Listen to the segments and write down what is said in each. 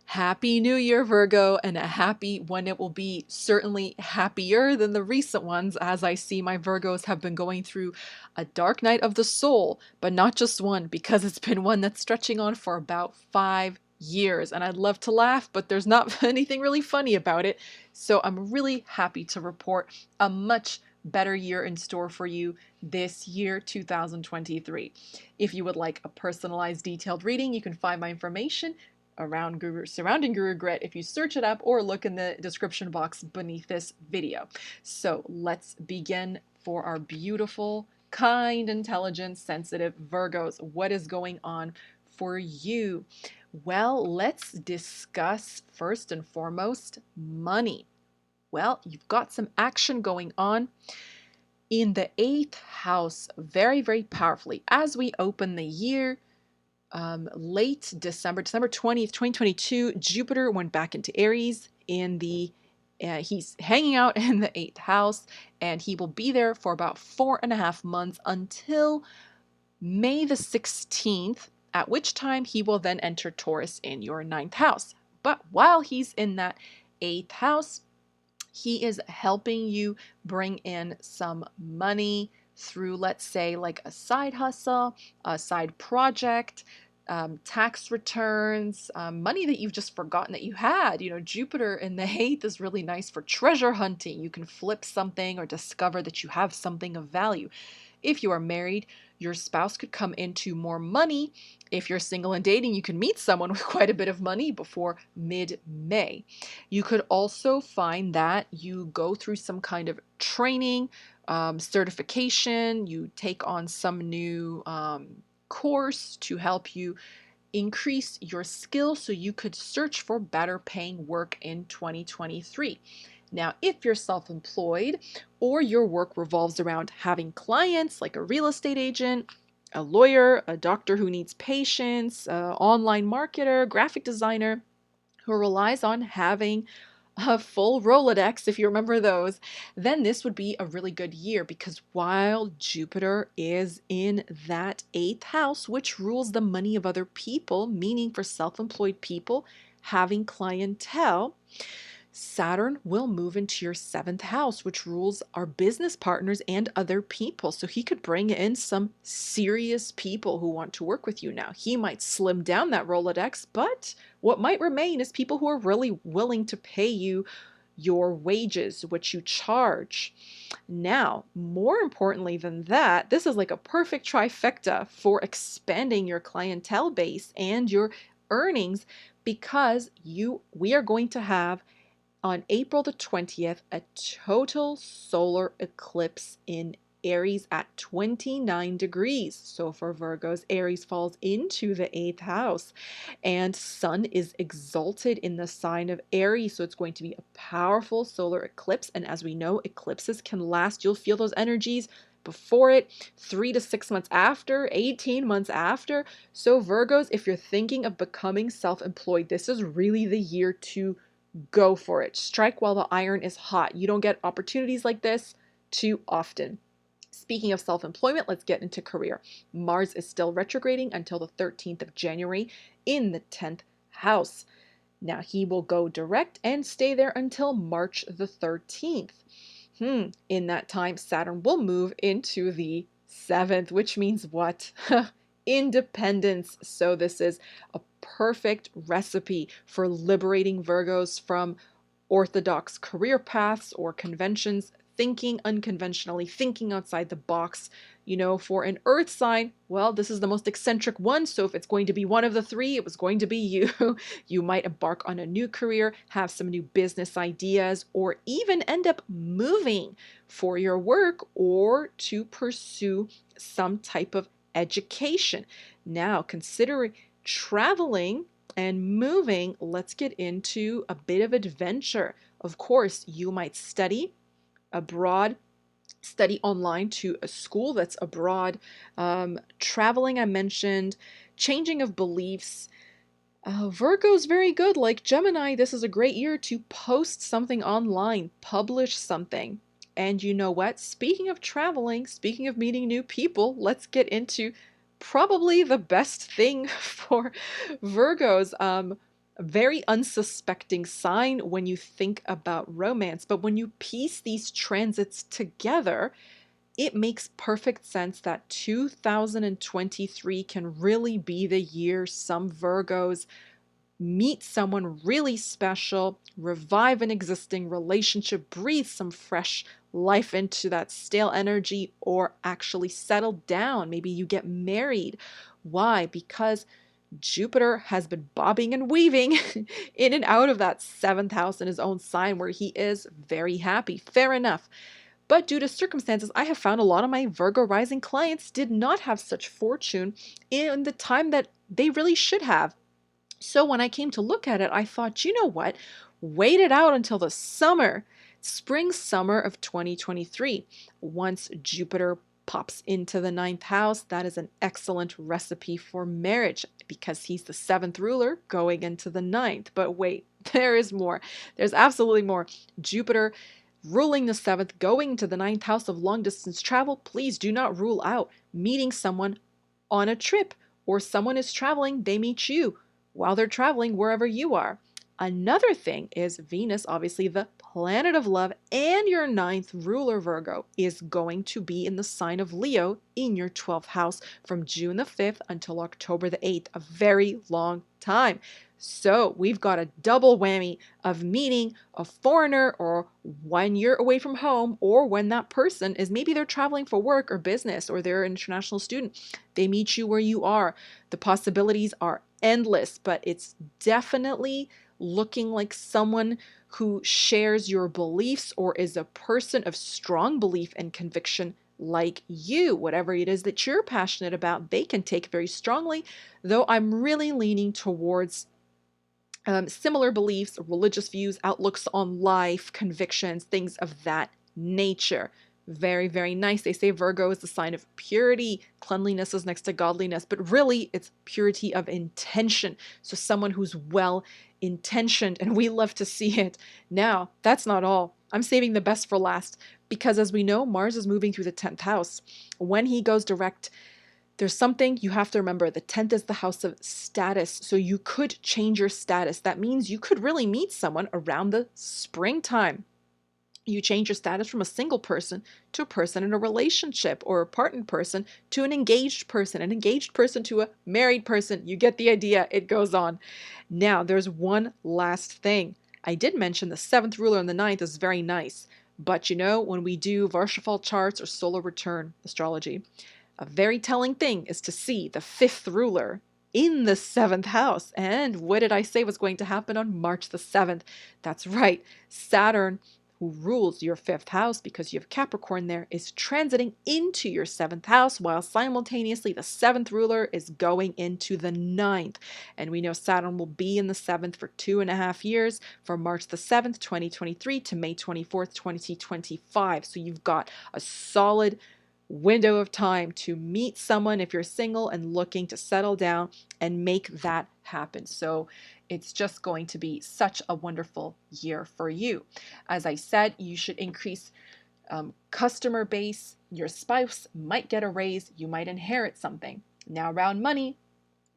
Happy New Year, Virgo, and a happy one it will be, certainly happier than the recent ones, as I see my Virgos have been going through a dark night of the soul, but not just one, because it's been one that's stretching on for about 5 years. And I'd love to laugh, but there's not anything really funny about it. So I'm really happy to report a much better year in store for you this year, 2023. If you would like a personalized, detailed reading, you can find my information around surrounding Guru Grit if you search it up or look in the description box beneath this video. So let's begin for our beautiful, kind, intelligent, sensitive Virgos. What is going on for you? Well, let's discuss first and foremost money. Well, you've got some action going on in the 8th house very, very powerfully. As we open the year, late December 20th, 2022, Jupiter went back into Aries he's hanging out in the 8th house, and he will be there for about 4.5 months until May the 16th, at which time he will then enter Taurus in your 9th house. But while he's in that 8th house, he is helping you bring in some money through, let's say, like a side hustle, a side project, tax returns, money that you've just forgotten that you had. You know, Jupiter in the 8th is really nice for treasure hunting. You can flip something or discover that you have something of value. If you are married, your spouse could come into more money. If you're single and dating, you can meet someone with quite a bit of money before mid-May. You could also find that you go through some kind of training, certification, you take on some new course to help you increase your skills so you could search for better paying work in 2023. Now, if you're self-employed or your work revolves around having clients like a real estate agent, a lawyer, a doctor who needs patients, an online marketer, graphic designer who relies on having a full Rolodex, if you remember those, then this would be a really good year, because while Jupiter is in that 8th house, which rules the money of other people, meaning for self-employed people having clientele, Saturn will move into your 7th house, which rules our business partners and other people. So he could bring in some serious people who want to work with you now. He might slim down that Rolodex, but what might remain is people who are really willing to pay you your wages, what you charge. Now, more importantly than that, this is like a perfect trifecta for expanding your clientele base and your earnings, because we are going to have on April the 20th, a total solar eclipse in Aries at 29 degrees. So for Virgos, Aries falls into the 8th house, and Sun is exalted in the sign of Aries. So it's going to be a powerful solar eclipse. And as we know, eclipses can last. You'll feel those energies before it, 3 to 6 months after, 18 months after. So Virgos, if you're thinking of becoming self-employed, this is really the year to go for it. Strike while the iron is hot. You don't get opportunities like this too often. Speaking of self-employment, let's get into career. Mars is still retrograding until the 13th of January in the 10th house. Now he will go direct and stay there until March the 13th. In that time, Saturn will move into the 7th, which means what? Independence. So this is a perfect recipe for liberating Virgos from orthodox career paths or conventions, thinking unconventionally, thinking outside the box. You know, for an earth sign, well, this is the most eccentric one. So if it's going to be one of the three, it was going to be you. You might embark on a new career, have some new business ideas, or even end up moving for your work or to pursue some type of education. Now, considering traveling and moving, let's get into a bit of adventure. Of course, you might study abroad, study online to a school that's abroad, traveling, I mentioned, changing of beliefs. Virgo's very good. Like Gemini, this is a great year to post something online, publish something. And you know what? Speaking of traveling, speaking of meeting new people, let's get into probably the best thing for Virgos. A very unsuspecting sign when you think about romance. But when you piece these transits together, it makes perfect sense that 2023 can really be the year some Virgos meet someone really special, revive an existing relationship, breathe some fresh life into that stale energy, or actually settle down. Maybe you get married. Why? Because Jupiter has been bobbing and weaving in and out of that seventh house in his own sign where he is very happy. Fair enough. But due to circumstances, I have found a lot of my Virgo rising clients did not have such fortune in the time that they really should have. So when I came to look at it, I thought, you know what? Wait it out until the summer, spring, summer of 2023. Once Jupiter pops into the ninth house, that is an excellent recipe for marriage because he's the seventh ruler going into the ninth. But wait, there is more. There's absolutely more. Jupiter ruling the seventh, going to the ninth house of long distance travel. Please do not rule out meeting someone on a trip, or someone is traveling, they meet you while they're traveling wherever you are. Another thing is Venus, obviously the planet of love, and your ninth ruler, Virgo, is going to be in the sign of Leo in your 12th house from June the 5th until October the 8th, a very long time. So we've got a double whammy of meeting a foreigner or when you're away from home, or when that person is maybe they're traveling for work or business, or they're an international student. They meet you where you are. The possibilities are endless, but it's definitely looking like someone who shares your beliefs or is a person of strong belief and conviction like you. Whatever it is that you're passionate about, they can take very strongly, though I'm really leaning towards similar beliefs, religious views, outlooks on life, convictions, things of that nature. Very, very nice. They say Virgo is the sign of purity. Cleanliness is next to godliness, but really it's purity of intention. So someone who's well intentioned, and we love to see it. Now, that's not all. I'm saving the best for last because, as we know, Mars is moving through the 10th house. When he goes direct, there's something you have to remember. The 10th is the house of status. So you could change your status. That means you could really meet someone around the springtime. You change your status from a single person to a person in a relationship, or a partnered person to an engaged person to a married person. You get the idea. It goes on. Now, there's one last thing. I did mention the seventh ruler and the ninth is very nice. But you know, when we do Varshafal charts or solar return astrology, a very telling thing is to see the fifth ruler in the seventh house. And what did I say was going to happen on March the 7th? That's right. Saturn, who rules your fifth house because you have Capricorn there, is transiting into your seventh house, while simultaneously the seventh ruler is going into the ninth. And we know Saturn will be in the seventh for 2.5 years, from March the 7th, 2023 to May 24th, 2025. So you've got a solid window of time to meet someone if you're single and looking to settle down and make that happen. So it's just going to be such a wonderful year for you. As I said, you should increase customer base. Your spouse might get a raise. You might inherit something. Now, around money,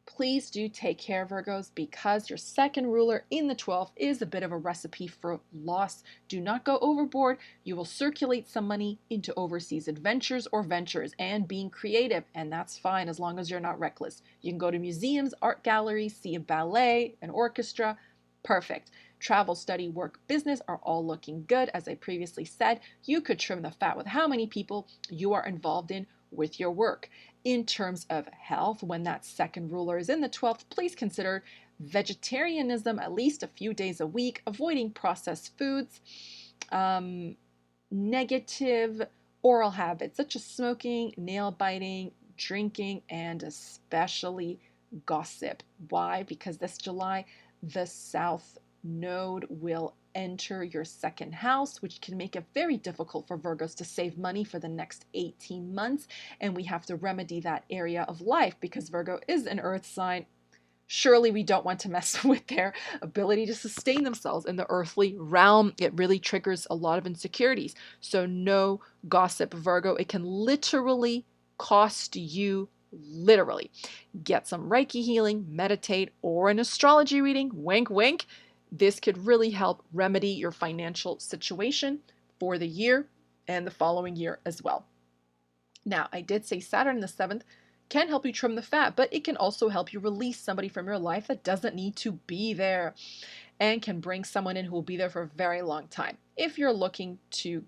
please do take care, Virgos, because your second ruler in the 12th is a bit of a recipe for loss. Do not go overboard. You will circulate some money into overseas adventures or ventures and being creative, and that's fine as long as you're not reckless. You can go to museums, art galleries, see a ballet, an orchestra. Perfect. Travel, study, work, business are all looking good. As I previously said, you could trim the fat with how many people you are involved in with your work. In terms of health, when that second ruler is in the 12th, please consider vegetarianism at least a few days a week, avoiding processed foods, negative oral habits such as smoking, nail biting, drinking, and especially gossip. Why? Because this July, the South Node will enter your second house, which can make it very difficult for Virgos to save money for the next 18 months. And we have to remedy that area of life because Virgo is an earth sign. Surely we don't want to mess with their ability to sustain themselves in the earthly realm. It really triggers a lot of insecurities. So no gossip, Virgo. It can literally cost you literally. Get some Reiki healing, meditate, or an astrology reading, wink, wink. This could really help remedy your financial situation for the year and the following year as well. Now, I did say Saturn in the 7th can help you trim the fat, but it can also help you release somebody from your life that doesn't need to be there and can bring someone in who will be there for a very long time. If you're looking to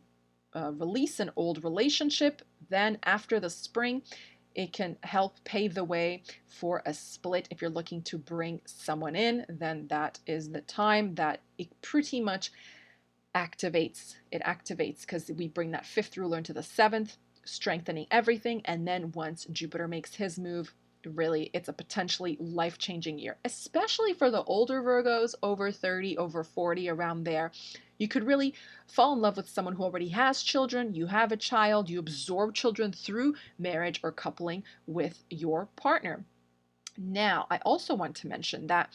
release an old relationship, then after the spring, it can help pave the way for a split. If you're looking to bring someone in, then that is the time that it pretty much activates. It activates because we bring that 5th ruler into the 7th, strengthening everything. And then once Jupiter makes his move, really, it's a potentially life-changing year, especially for the older Virgos, over 30, over 40, around there. You could really fall in love with someone who already has children, you have a child, you absorb children through marriage or coupling with your partner. Now, I also want to mention that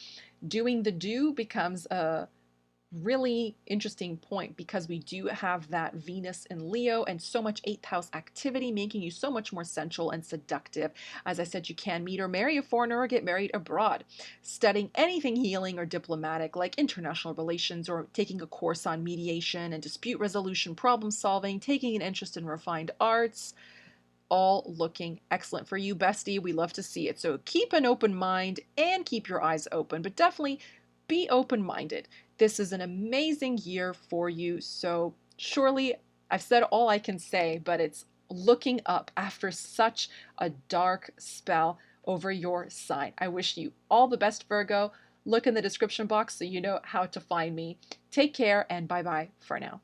doing the do becomes a really interesting point because we do have that Venus in Leo and so much 8th house activity, making you so much more sensual and seductive. As I said, you can meet or marry a foreigner or get married abroad. Studying anything healing or diplomatic, like international relations, or taking a course on mediation and dispute resolution, problem solving, taking an interest in refined arts, all looking excellent for you, bestie. We love to see it. So keep an open mind and keep your eyes open, but definitely be open-minded. This is an amazing year for you. So surely I've said all I can say, but it's looking up after such a dark spell over your sign. I wish you all the best, Virgo. Look in the description box so you know how to find me. Take care and bye-bye for now.